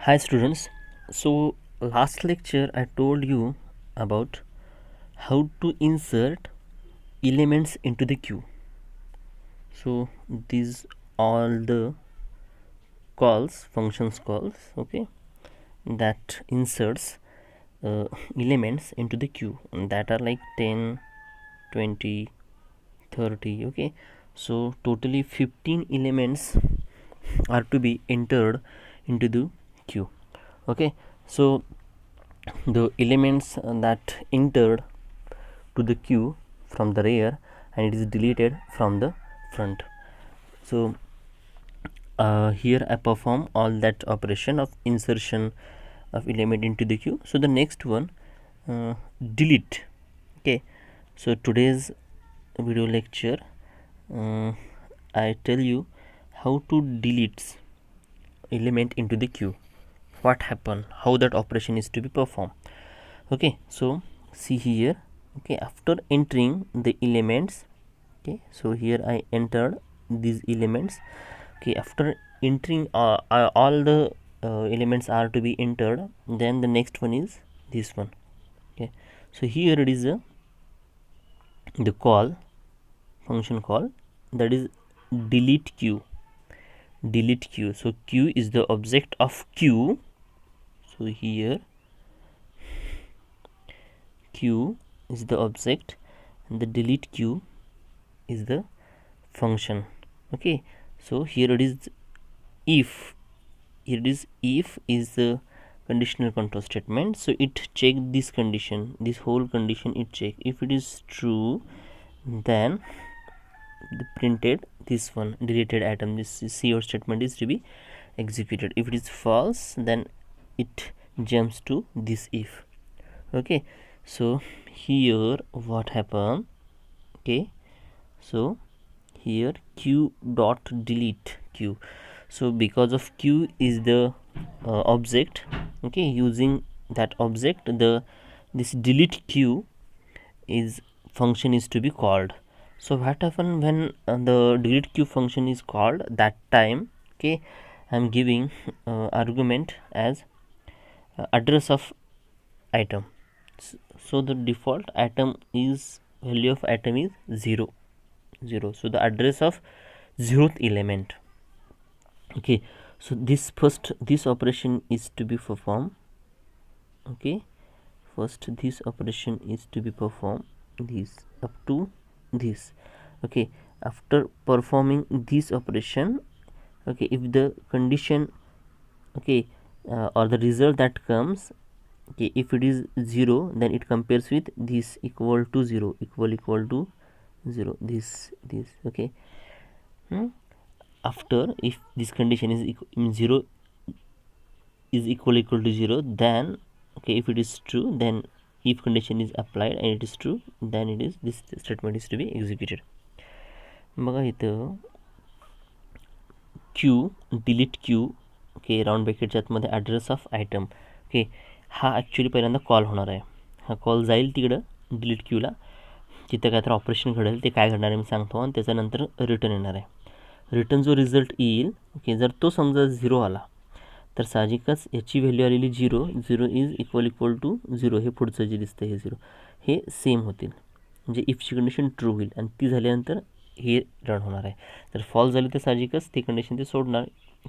Hi students. So last lecture I told you about how to insert elements into the queue. So these all the functions calls, okay, that inserts elements into the queue, and that are like 10, 20, 30, okay. So totally 15 elements are to be entered into the queue, okay. So the elements that entered to the queue from the rear and it is deleted from the front. So here I perform all that operation of insertion of element into the queue. So the next one, delete. Okay, so today's video lecture I tell you how to delete element into the queue, what happen, how that operation is to be performed. Okay, so see here, okay, after entering the elements, okay, so here I entered these elements, okay, after entering all the elements are to be entered, then the next one is this one, okay. So here it is the call function call, that is delete queue. So queue is the object of queue, so here queue is the object and the delete queue is the function, okay. So here it is if is the conditional control statement, so it check this condition, this whole condition it check. If it is true, then the printed this one deleted item, this cout statement is to be executed. If it is false, then it jumps to this if, okay. So here what happen, okay, so here q dot delete q. So because of q is the object, okay, using that object this delete q is function is to be called. So what happen when the delete q function is called, that time, okay, I'm giving argument as address of item. So the default item is value of item is 0. So the address of 0th element, okay. So this operation is to be performed, okay. First this operation is to be performed, this up to this, okay. After performing this operation, okay, if the condition, okay, or the result that comes, okay, if it is 0, then it compares with this equal to 0, equal to 0, this, okay. After, if this condition is 0 is equal to 0, then, okay, if it is true, then if condition is applied and it is true, then it is this statement is to be executed. बघा इथं queue delete queue, okay, round ब्रॅकेटच्या आतमध्ये address of item, okay, हा actually पहिल्यांदा call होणार आहे. हा call जाईल तिकडं डिलीट क्यूला, तिथं काय तर ऑपरेशन घडेल, ते काय घडणार आहे मी सांगतो, आणि त्याच्यानंतर रिटर्न येणार आहे. रिटर्न जो रिझल्ट येईल, ओके, जर तो समजा 0 आला तर साहजिकच याची व्हॅल्यू आलेली 0 इज इक्वल टू 0, हे पुढचं जे दिसतं हे 0 हे सेम होतील, म्हणजे इफची कंडिशन ट्रू होईल आणि ती झाल्यानंतर हे रन होणार आहे. जर फॉल्स झाली तर साहजिकच ती कंडिशन ते सोडणार,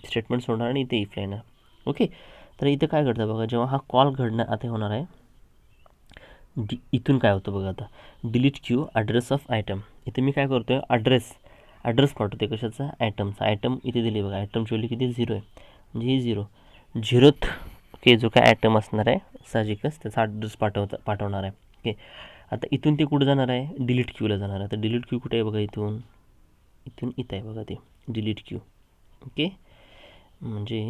स्टेटमेंट सोडणार आणि इथे इफ येणार, ओके. तर इथं काय घडतं बघा, जेव्हा हा कॉल घडणं आता होणार आहे, इथून काय होतं बघा, आता delete Q address of item, इथे मी काय करतो आहे ॲड्रेस पाठवते कशाचा, आयटमचा. आयटम इथे दिली बघा, आयटमची व्हॅल्यू किती 0 आहे, म्हणजे ही 0th, ओके, जो काय आयटम असणार आहे साहजिकच त्याचा ॲड्रेस पाठवणार आहे, ओके. आता इथून ते कुठं जाणार आहे, डिलीट क्यूला जाणार आहे. तर डिलीट क्यू कुठे आहे बघा, इथून इथं आहे बघा ते डिलीट क्यू, ओके. म्हणजे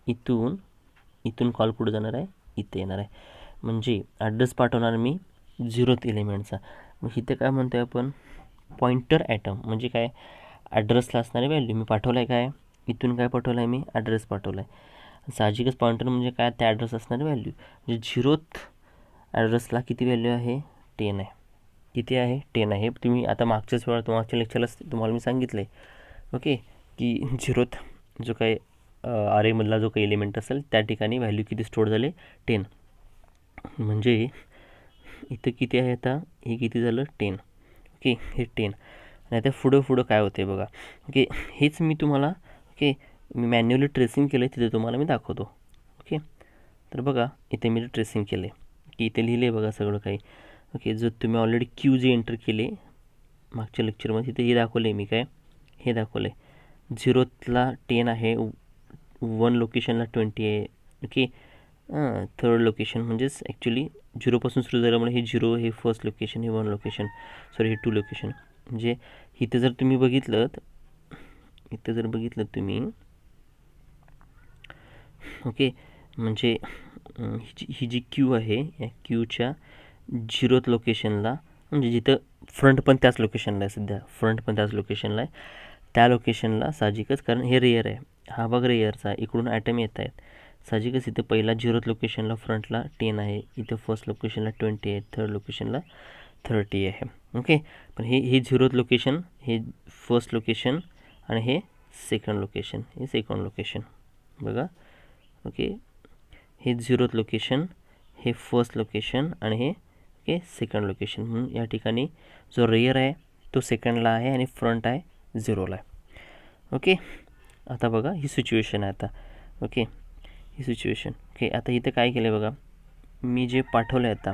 इथून कॉल कुठं जाणार आहे, इथे येणार आहे, म्हणजे ॲड्रेस पाठवणार मी 0th एलिमेंटचा. मग इथे काय म्हणतो आहे आपण, पॉइंटर आयटम, म्हणजे काय, ॲड्रेसला असणारी व्हॅल्यू मी पाठवलं आहे, काय इथून काय पाठवलं आहे मी, ॲड्रेस पाठवला आहे. साहजिकच पॉइंटर म्हणजे काय, त्या ॲड्रेस असणारी व्हॅल्यू, म्हणजे 0th ॲड्रेसला किती व्हॅल्यू आहे, 10 आहे. किती आहे, 10 आहे. तुम्ही आता मागच्याच वेळा मागच्या लेक्चरला तुम्हाला मी सांगितलं आहे, ओके, की 0th जो काय अरेमधला जो काही एलिमेंट असेल त्या ठिकाणी व्हॅल्यू किती स्टोअर झाले 10. म्हणजे इथं किती आहे आता, हे किती झालं 10. ओके, हे 10. आणि आता पुढं काय होते बघा. ओके, हेच मी तुम्हाला मी मॅन्युअली ट्रेसिंग केलं तिथे तुम्हाला मी दाखवतो. ओके, तर बघा इथे मी ट्रेसिंग केले की इथे लिहिले बघा सगळं काही. ओके, जर तुम्ही ऑलरेडी क्यू जे एंटर केले मागच्या लेक्चरमध्ये तिथे हे दाखवले मी काय, हे दाखवले 0ला 10 आहे, 1 लोकेशनला 20 आहे. ओके, थर्ड लोकेशन म्हणजेच ॲक्च्युली 0पासून सुरू झाल्यामुळे हे 0 हे फर्स्ट लोकेशन, हे 1 लोकेशन, सॉरी हे 2 लोकेशन. म्हणजे इथं जर तुम्ही बघितलं तुम्ही, ओके, म्हणजे ही जी क्यू आहे या क्यूच्या 0th लोकेशनला, म्हणजे जिथं फ्रंट पण त्याच लोकेशनला आहे, सध्या फ्रंट पण त्याच लोकेशनला आहे, त्या लोकेशनला साहजिकच, कारण हे रेअर आहे, हा भाग रेअरचा आहे, इकडून ॲटम येत आहेत, साहजिकच इथं पहिला 0th लोकेशनला फ्रंटला 10 आहे, इथं फर्स्ट लोकेशनला 20 आहे, थर्ड लोकेशनला 30 आहे. ओके, पण हे 0th लोकेशन, हे फर्स्ट लोकेशन आणि हे सेकंड लोकेशन, बघा. ओके, हे 0th लोकेशन, हे फर्स्ट लोकेशन आणि हे सेकंड लोकेशन. म्हणून या ठिकाणी जो रेअर आहे तो सेकंडला आहे आणि फ्रंट आहे 0ला आहे. ओके, आता बघा ही सिच्युएशन आहे आता. ओके, ही सिच्युएशन. ओके, आता इथं काय केलं आहे बघा, मी जे पाठवलं आहे आता,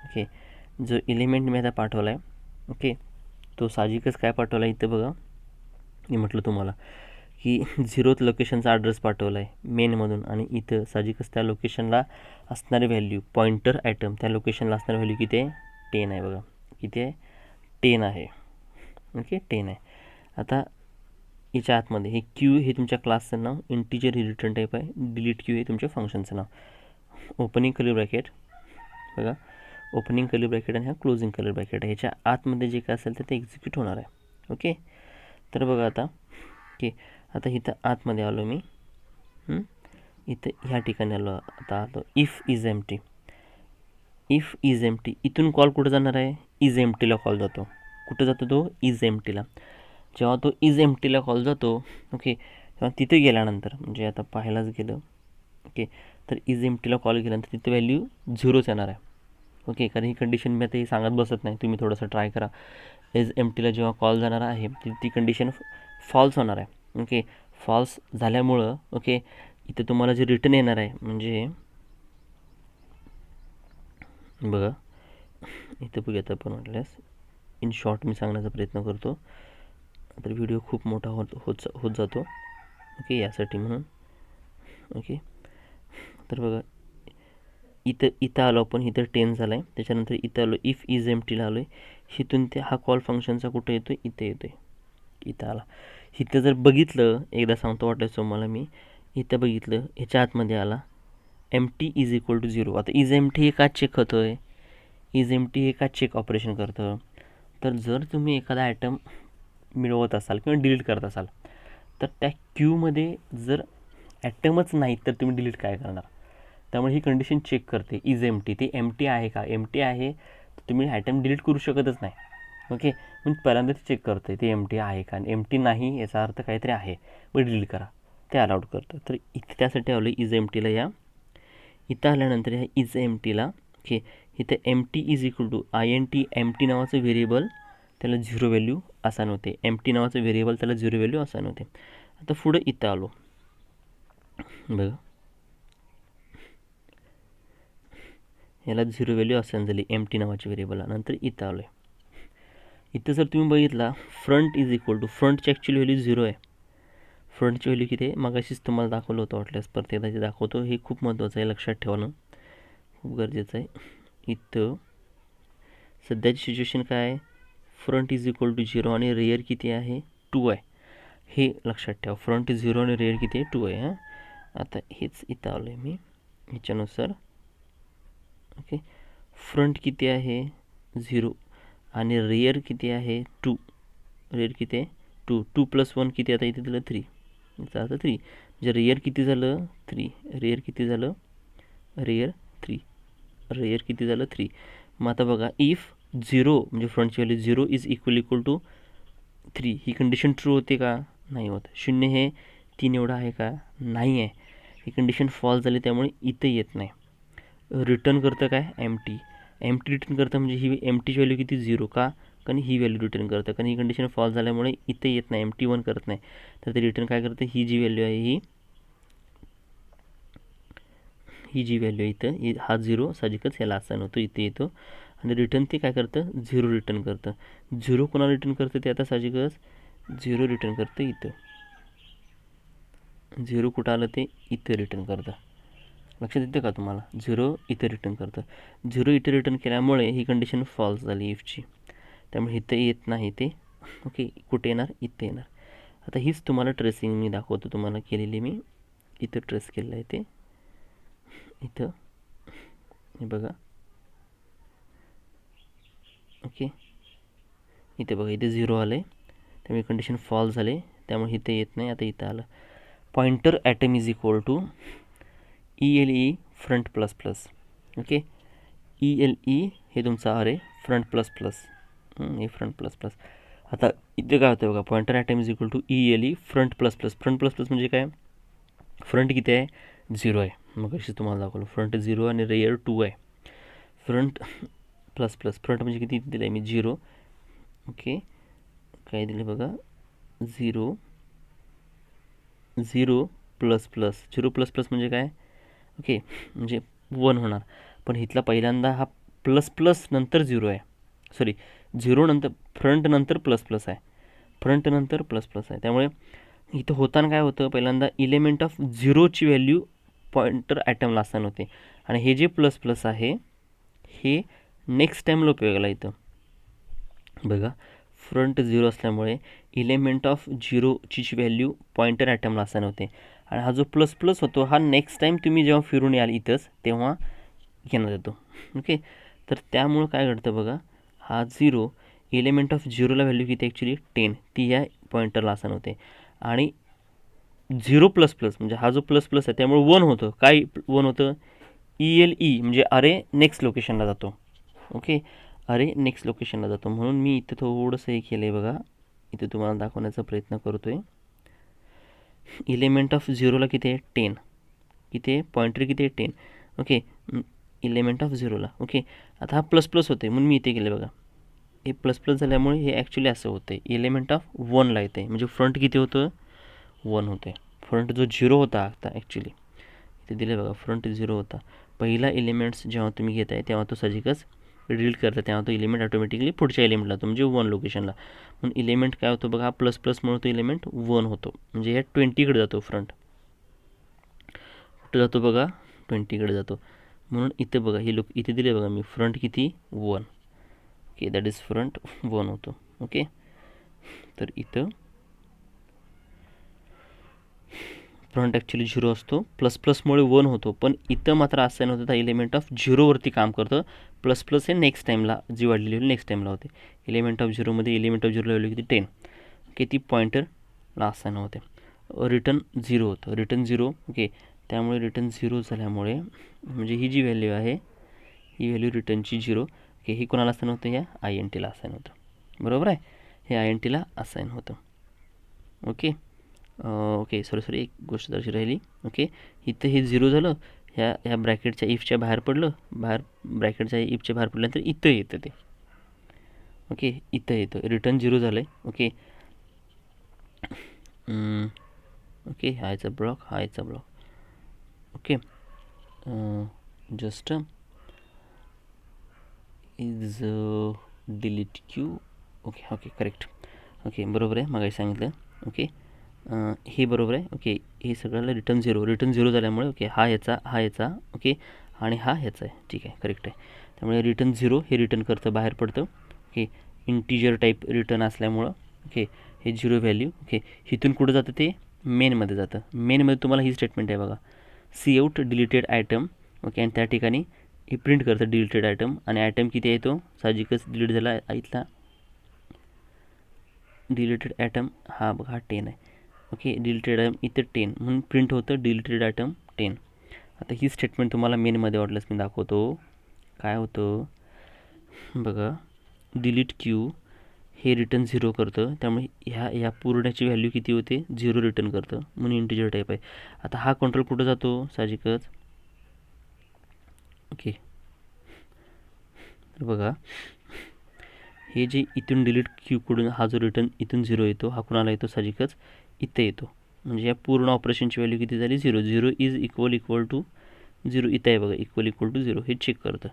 ओके, जो एलिमेंट मी आता पाठवला आहे, ओके, तो साहजिकच काय पाठवला आहे इथं बघा, मी म्हटलं तुम्हाला की 0th लोकेशनचा ॲड्रेस पाठवला आहे मेनमधून, आणि इथं साहजिकच त्या लोकेशनला असणारी व्हॅल्यू, पॉईंटर ॲटम त्या लोकेशनला असणारी व्हॅल्यू किती आहे, 10 आहे बघा, किती आहे 10 आहे. ओके, 10 आहे. आता याच्या आतमध्ये हे क्यू हे तुमच्या क्लासचं नाव, इंटिजर हे रिटर्न टाईप आहे, डिलीट क्यू हे तुमच्या फंक्शनचं नाव, ओपनिंग कर्ली ब्रॅकेट बघा, ओपनिंग कर्ली ब्रॅकेट आणि हा क्लोजिंग कर्ली ब्रॅकेट आहे. ह्याच्या आतमध्ये जे काय असेल तर ते एक्झिक्यूट होणार आहे. ओके, तर बघा आता, ओके, आता इथं आतमध्ये आलो मी, इथं ह्या ठिकाणी आता आलो इफ इज एम्प्टी. इथून कॉल कुठं जाणार आहे, इज एम्प्टीला कॉल जातो. कुठं जातो तो, इज एम्प्टीला. जेव्हा तो इज एम्प्टीला कॉल जातो, ओके, तेव्हा तिथे गेल्यानंतर, म्हणजे आता पाहायलाच गेलं, ओके, तर इज एम्प्टीला कॉल केल्यानंतर तिथे व्हॅल्यू 0च येणार आहे. ओके, कारण ही कंडिशन मी आता ही सांगत बसत नाही, तुम्ही थोडंसं ट्राय करा. इज एम्प्टीला जेव्हा कॉल जाणार आहे ती कंडिशन फॉल्स होणार आहे. ओके, फॉल्स झाल्यामुळं, ओके, इथं तुम्हाला जे रिटर्न येणार आहे, म्हणजे बघा इथं बघूयात आपण, म्हटल्यास इन शॉर्ट मी सांगण्याचा प्रयत्न करतो, तर व्हिडिओ खूप मोठा होत जातो. ओके, यासाठी म्हणून. ओके, तर बघा इथं आलो आपण, इथं 10 झाला आहे, त्याच्यानंतर इथं आलो इफ इज एम्प्टीला आलो आहे, इथून ते हा कॉल फंक्शनचा कुठं येतो, इथं येतो आहे, इथं आला. इथं जर बघितलं, एकदा सांगतो वाटायचं तुम्हाला मी, इथं बघितलं ह्याच्या आतमध्ये आला एम्प्टी इज इक्वल टू 0. आता इज एम्प्टी हे का चेक होतं आहे, इज एम्प्टी हे का चेक ऑपरेशन करतं, तर जर तुम्ही एखादा ॲटम मिळवत असाल किंवा डिलीट करत असाल, तर त्या क्यूमध्ये जर ॲटमच नाही तर तुम्ही डिलीट काय करणार. त्यामुळे ही कंडिशन चेक करते इज एम्प्टी, ते एम्प्टी आहे का, एम्प्टी आहे तर तुम्ही ॲटम डिलीट करू शकतच नाही. ओके, मग पहिल्यांदा ते चेक करतं ते एम्प्टी आहे का, आणि एम्प्टी नाही याचा अर्थ काहीतरी आहे, मग डिलीट करा, ते अलाउड करतं. तर इथे त्यासाठी आलो इज एम्प्टीला. या इथं आल्यानंतर ह्या इज एम्प्टीला, ओके, इथं empty is equal to INT, empty नावाचं व्हेरिएबल त्याला 0 व्हॅल्यू असाइन होते, एम्प्टी नावाचं व्हेरिएबल त्याला 0 व्हॅल्यू असाइन होते. आता पुढं इथं आलो बघा, याला 0 व्हॅल्यू असाइन झाली एम्प्टी नावाच्या व्हेरिएबलला. नंतर इथं आलो आहे, इथं जर तुम्ही बघितला फ्रंट इज इक्वल टू, फ्रंटची ॲक्च्युली व्हॅल्यू 0 आहे, फ्रंटची व्हॅल्यू किती आहे मगाशीच तुम्हाला दाखवलं होतं, वाटल्यास परत एकदा दाखवतो, हे खूप महत्त्वाचं आहे, लक्षात ठेवणं खूप गरजेचं आहे. इथं सध्याची सिच्युएशन काय आहे, फ्रंट इज इक्वल टू 0 आणि रेअर किती आहे 2 आहे, हे लक्षात ठेवा. फ्रंट 0 आणि रेअर किती आहे 2 आहे. हां, आता हेच इथं आलो आहे मी ह्याच्यानुसार. ओके, फ्रंट किती आहे 0 आणि रेअर किती आहे 2, रेअर किती आहे 2 + 1 किती, आता इथे दिलं 3, याचा अर्थ 3, म्हणजे रेअर किती झालं 3, रेअर किती झालं, रेअर 3, रेअर किती झालं 3. मग आता बघा इफ 0 म्हणजे फ्रंटची व्हॅल्यू 0 इज इक्वल टू 3, ही कंडिशन ट्रू होते का, नाही होत. 0 हे 3 एवढा आहे का? नाही आहे. ही कंडिशन फॉल्स झाली त्यामुळे इथे येत नाही. रिटर्न करतं काय? एम्प्टी. एम्प्टी रिटर्न करतं म्हणजे ही एम्प्टीची व्हॅल्यू किती? 0 का? कारण ही व्हॅल्यू रिटर्न करतं, कारण ही कंडिशन फॉल्स झाल्यामुळे इथे येत नाही, एम्प्टी 1 करत नाही. तर ते रिटर्न काय करतं? ही जी व्हॅल्यू आहे ही जी व्हॅल्यू इथं हा 0 साहजिकच ह्याला असाइन होतो, इथे येतो. आणि रिटर्न ते काय करतं? 0 रिटर्न करतं. 0 कोणाला रिटर्न करतं? ते आता साहजिकच 0 रिटर्न करतं इथं. 0 कुठं आलं? ते इथं रिटर्न करतं. लक्षात येतं का तुम्हाला? 0 इथं रिटर्न करतं. 0 इथं रिटर्न केल्यामुळे ही कंडिशन फॉल्स झाली इफची. त्यामुळे इथं येत नाही ते. ओके, कुठे येणार? इथे येणार. आता हीच तुम्हाला ट्रेसिंग मी दाखवतो, तुम्हाला केलेली मी इथं ट्रेस केलेलं आहे ते. इथं हे बघा. ओके, इथे बघा, इथे 0 आलं आहे, त्यामुळे कंडिशन फॉल्स झाले, त्यामुळे इथे येत नाही. आता इथं आलं. Pointer atom is equal to ELE front plus plus. Okay, ELE हे तुमचा अरे फ्रंट प्लस प्लस, हे फ्रंट प्लस प्लस. आता इथे काय होतं बघा, pointer atom is equal to ELE front plus plus. Front plus plus म्हणजे काय? फ्रंट किती आहे? 0 आहे. मग अशी तुम्हाला दाखवलं, फ्रंट 0 आणि रेअर 2 आहे. फ्रंट प्लस प्लस, फ्रंट म्हणजे किती दिलं आहे मी? 0. ओके, काय दिले बघा? 0 0 प्लस प्लस. 0 प्लस प्लस म्हणजे काय? ओके, म्हणजे 1 होणार. पण इथला पहिल्यांदा हा प्लस प्लस नंतर 0 आहे. सॉरी, 0 नंतर फ्रंट नंतर प्लस प्लस आहे, फ्रंट नंतर प्लस प्लस आहे. त्यामुळे इथं होताना काय होतं? पहिल्यांदा इलेमेंट ऑफ 0ची व्हॅल्यू पॉइंटर ॲटमला असाइन होते, आणि हे जे प्लस प्लस आहे हे नेक्स्ट टाईमला उपयोगाला येतं. बघा, फ्रंट 0 असल्यामुळे इलेमेंट ऑफ 0ची व्हॅल्यू पॉइंटर ॲटमला असाइन होते, आणि हा जो प्लस प्लस होतो हा नेक्स्ट टाईम तुम्ही जेव्हा फिरून याल इथंच तेव्हा घेण्यात येतो. ओके, तर त्यामुळं काय घडतं बघा, हा 0 एलिमेंट ऑफ 0ला व्हॅल्यू किती? ॲक्च्युली 10, ती या पॉइंटरला असाइन होते. आणि 0 प्लस प्लस म्हणजे हा जो प्लस प्लस आहे त्यामुळे 1 होतं. काय 1 होतं? ELE म्हणजे अरे नेक्स्ट लोकेशनला जातो. ओके, अरे नेक्स्ट लोकेशनला जातो. म्हणून मी इथे थोडंसं हे केलं आहे बघा, इथे तुम्हाला दाखवण्याचा प्रयत्न करतो आहे. इलेमेंट ऑफ 0ला किती आहे? 10. किती आहे? पॉइंटर किती आहे? 10. ओके, इलेमेंट ऑफ 0ला. ओके, आता हा प्लस प्लस होते म्हणून मी इथे केलं बघा. हे प्लस प्लस झाल्यामुळे हे ॲक्च्युली असं होतं आहे, इलेमेंट ऑफ 1ला येतं आहे. म्हणजे फ्रंट किती होतं? 1 होतं आहे. फ्रंट जो 0 होता आता ॲक्च्युली इथे दिलं बघा, फ्रंट 0 होता. पहिला एलिमेंट्स जेव्हा तुम्ही घेताय तेव्हा तो साहजिकच डिलीट करता, तेव्हा तो एलिमेंट ऑटोमॅटिकली पुढच्या एलिमेंटला जातो, म्हणजे 1 लोकेशनला. म्हणून एलिमेंट काय होतो बघा, हा प्लस प्लसमुळे तो एलिमेंट 1 होतो, म्हणजे ह्या 20कडे जातो. फ्रंट कुठं जातो बघा? 20कडे जातो. म्हणून इथं बघा, हे इथे दिले बघा मी, फ्रंट किती? 1. ओके, दॅट इज फ्रंट 1 होतो. ओके, तर इथं फ्रंट ॲक्च्युली 0 असतो, प्लस प्लसमुळे 1 होतो, पण इथं मात्र असं नव्हतं, त्या एलिमेंट ऑफ 0वरती काम करतं. प्लस प्लस हे नेक्स्ट टाईमला जी वाढलेली व्हॅल्यू नेक्स्ट टाईमला होते. एलिमेंट ऑफ 0मध्ये एलिमेंट ऑफ 0ला व्हॅल्यू किती? 10. ओके, ती पॉइंटरला असाइन होते. रिटर्न 0 होतं, रिटर्न 0. ओके, त्यामुळे रिटर्न 0 झाल्यामुळे म्हणजे ही जी व्हॅल्यू आहे ही व्हॅल्यू रिटर्नची 0. ओके, ही कोणाला असाइन होतं? या INTला असाइन होतं. बरोबर आहे, हे INTला असाइन होतं. ओके, ओके, सॉरी एक गोष्ट दर्शी राहिली. ओके, इथं हे 0 झालं, ह्या ब्रॅकेटच्या इफच्या बाहेर पडलं, ब्रॅकेटच्या इफच्या बाहेर पडल्यानंतर इथं येतं ते. ओके, इथं येतं, रिटर्न 0 झालं आहे. ओके, ओके, हा याचा ब्लॉक, हा याचा block. Okay, just is delete queue. Okay, okay, correct. Okay, बरोबर आहे, मगाशी सांगितलं. ओके, हे बरोबर आहे. ओके, हे सगळ्याला रिटर्न 0 झाल्यामुळे ओके, हा याचा ओके, आणि हा ह्याचा आहे. ठीक आहे, करेक्ट आहे. त्यामुळे रिटर्न 0 हे रिटर्न करतं, बाहेर पडतं. ओके, इंटिजर टाईप रिटर्न असल्यामुळं ओके, हे 0 व्हॅल्यू. ओके, इथून कुठं जातं? ते मेनमध्ये जातं. मेनमध्ये तुम्हाला ही स्टेटमेंट आहे बघा, C out deleted item. Okay, आणि त्या ठिकाणी हे प्रिंट करतं डिलीटेड आयटम, आणि आयटम किती आहे? तो साहजिकच डिलीट झाला. इथला डिलीटेड आयटम हा बघा, हा 10 आहे. ओके, डिलीटेड आयटम इथं 10 म्हणून प्रिंट होतं डिलीटेड आयटम 10. आता ही स्टेटमेंट तुम्हाला मेनमध्ये वाटल्यास मी दाखवतो. काय होतं बघा, डिलीट क्यू हे रिटर्न 0 करतं, त्यामुळे ह्या पूर्णाची व्हॅल्यू किती होते 0 रिटर्न करतं, म्हणून इंटिजर टाईप आहे. आता हा कंट्रोल कुठं जातो साहजिकच. ओके, तर बघा हे जे इथून डिलीट क्यूकडून हा जो रिटर्न इथून 0 येतो, हा कुणाला येतो साहजिकच इथं येतो. म्हणजे या पूर्ण ऑपरेशनची व्हॅल्यू किती झाली 0. 0 इज इक्वल टू 0 इथं आहे बघा, इक्वल टू 0 हे चेक करतं.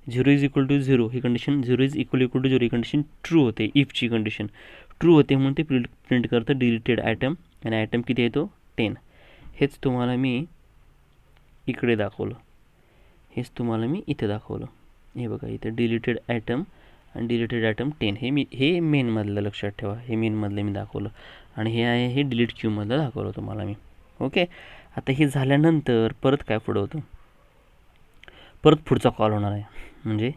0 इज इक्वल टू 0 ही कंडिशन, 0 इज इक्वल टू 0 ही कंडिशन ट्रू होते, इफची कंडिशन ट्रू होते म्हणून ते प्रिंट करतं डिलीटेड आयटम, आणि आयटम किती येतो 10. हेच तुम्हाला मी इकडे दाखवलं, हेच तुम्हाला मी इथे दाखवलं. हे बघा इथं डिलीटेड आयटम आणि डिलीटेड आयटम 10 हे मेनमधलं लक्षात ठेवा, हे मेनमधलं मी दाखवलं, आणि हे आहे हे डिलीट क्यूमधलं दाखवलं तुम्हाला मी. ओके, आता हे झाल्यानंतर परत काय पुढं होतं, परत पुढचा कॉल होणार आहे. म्हणजे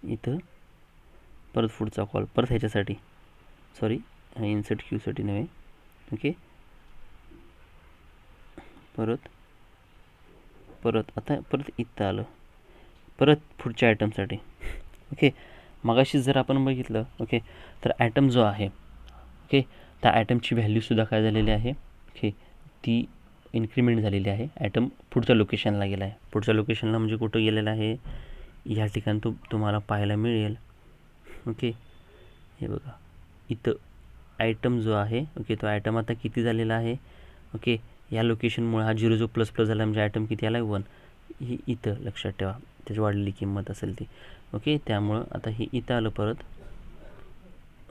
इथं परत पुढचा कॉल, परत ह्याच्यासाठी सॉरी इन्सर्ट क्यूसाठी नव्हे. ओके, आता परत इथं आलं, परत पुढच्या आयटमसाठी. ओके, मगाशी जर आपण बघितलं ओके, तर आयटम जो आहे ओके, त्या आयटमची व्हॅल्यूसुद्धा काय झालेली आहे ओके, ती इन्क्रीमेंट झालेली आहे. आयटम पुढच्या लोकेशनला गेला आहे. पुढच्या लोकेशनला म्हणजे कुठं गेलेला आहे, या ठिकाणी तुम्हाला पाहायला मिळेल. ओके, हे बघा इथं आयटम जो आहे ओके, तो आयटम आता किती झालेला आहे ओके, या लोकेशनमुळे हा 0 जो प्लस झाला म्हणजे आयटम किती आला 1. ही इथं लक्षात ठेवा, त्याची वाढलेली किंमत असेल ती. ओके, त्यामुळं आता हे इथं आलं परत.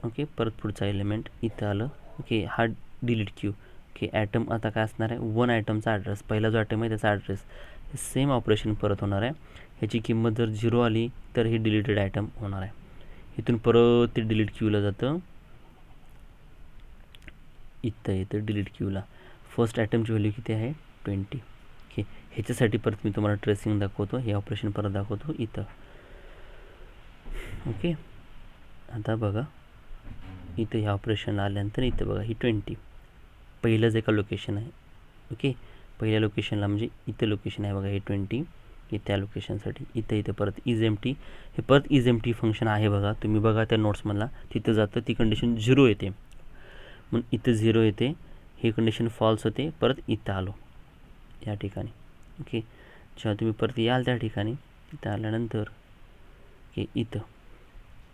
ओके, परत पुढचा एलिमेंट इथं आलं. ओके, हा डिलीट क्यू. ओके, आयटम आता काय असणार आहे 1 आयटमचा ॲड्रेस, पहिला जो आयटम आहे त्याचा ॲड्रेस, हे सेम ऑपरेशन परत होणार आहे. ह्याची किंमत जर 0 आली तर हे डिलीटेड आयटम होणार आहे. इथून परत ते डिलीट क्यूला जातं, इथं येतं डिलीट क्यूला. फर्स्ट आयटमची व्हॅल्यू किती आहे 20. ओके, ह्याच्यासाठी परत मी तुम्हाला ट्रेसिंग दाखवतो, हे ऑपरेशन परत दाखवतो इथं. ओके, आता बघा इथं ह्या ऑपरेशनला आल्यानंतर इथं बघा ही 20 पहिलंच एका लोकेशन आहे. ओके, पहिल्या लोकेशनला म्हणजे इथं लोकेशन आहे बघा हे 20, हे त्या लोकेशनसाठी. इथं परत इज एम्प्टी, हे परत इज एम्प्टी फंक्शन आहे बघा, तुम्ही बघा त्या नोट्समधला, तिथं जातं ती कंडिशन 0 येते, मग इथं 0 येते, ही कंडिशन फॉल्स होते. परत इथं आलो या ठिकाणी. ओके, जेव्हा तुम्ही परत याल त्या ठिकाणी, इथं आल्यानंतर ओके इथं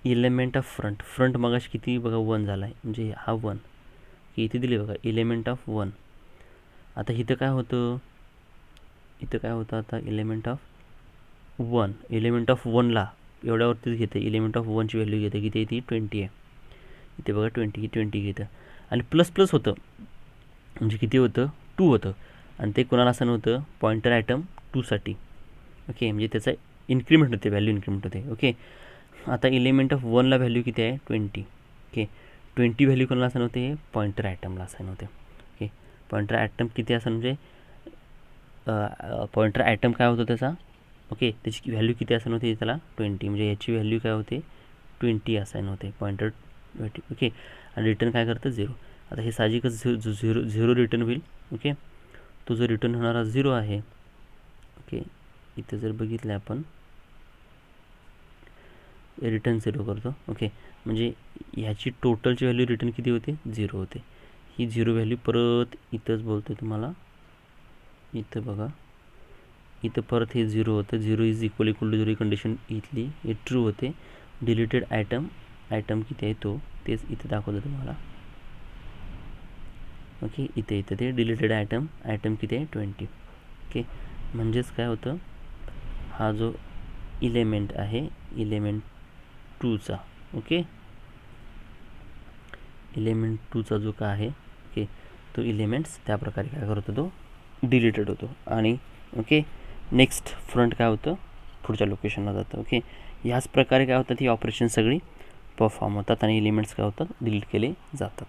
एलिमेंट ऑफ फ्रंट मगाशी किती बघा 1 झाला आहे, म्हणजे हा 1 की इथे दिले बघा एलिमेंट ऑफ 1. आता इथं काय होतं, आता एलिमेंट ऑफ 1ला एवढ्यावरतीच घेते, एलिमेंट ऑफ 1ची व्हॅल्यू घेते, किती आहे ती 20 आहे. इथे बघा 20 घेतं, आणि प्लस होतं म्हणजे किती होतं 2 होतं, आणि ते कोणाला असं नव्हतं पॉईंटर आयटम 2साठी. ओके, म्हणजे त्याचा इन्क्रीमेंट होते, व्हॅल्यू इन्क्रीमेंट होते. ओके, आता एलिमेंट ऑफ 1ला व्हॅल्यू किती आहे 20. ओके, 20 व्हॅल्यू कोणाला असं नव्हते पॉईंटर आयटमला असं नव्हते. ओके, पॉईंटर आयटम किती असं म्हणजे पॉईंटर आयटम काय होतं त्याचा ओके, त्याची व्हॅल्यू किती असायन होते त्याला 20, म्हणजे याची व्हॅल्यू काय होते 20 असायन होते पॉईंटर 20. ओके, आणि रिटर्न काय करतं 0. आता हे साहजिकच झिरो रिटर्न होईल. ओके, तो जो रिटर्न होणारा 0 आहे. ओके, इथे जर बघितलं आपण रिटर्न 0 करतो. ओके, म्हणजे ह्याची टोटलची व्हॅल्यू रिटर्न किती होते 0 होते. ही 0 व्हॅल्यू परत इथंच बोलतो तुम्हाला, इथं बघा इथं परत हे 0 होतं, 0 इज इक्वल टू 0 ही कंडिशन इथली हे ट्रू होते. डिलीटेड आयटम किती आहे तो तेच इथे दाखवतो तुम्हाला. ओके, इथे ते डिलीटेड आयटम किती आहे 20. ओके, म्हणजेच काय होतं, हा जो इलेमेंट आहे इलेमेंट 2चा ओके, इलेमेंट 2चा जो काय आहे ओके, तो इलेमेंट्स त्या प्रकारे काय करतो तो डिलीटेड होतो. आणि ओके नेक्स्ट फ्रंट काय होतं पुढच्या लोकेशनला जातं. ओके, ह्याच प्रकारे काय होतं ही ऑपरेशन सगळी परफॉर्म होतात आणि एलिमेंट्स काय होतात डिलीट केले जातात.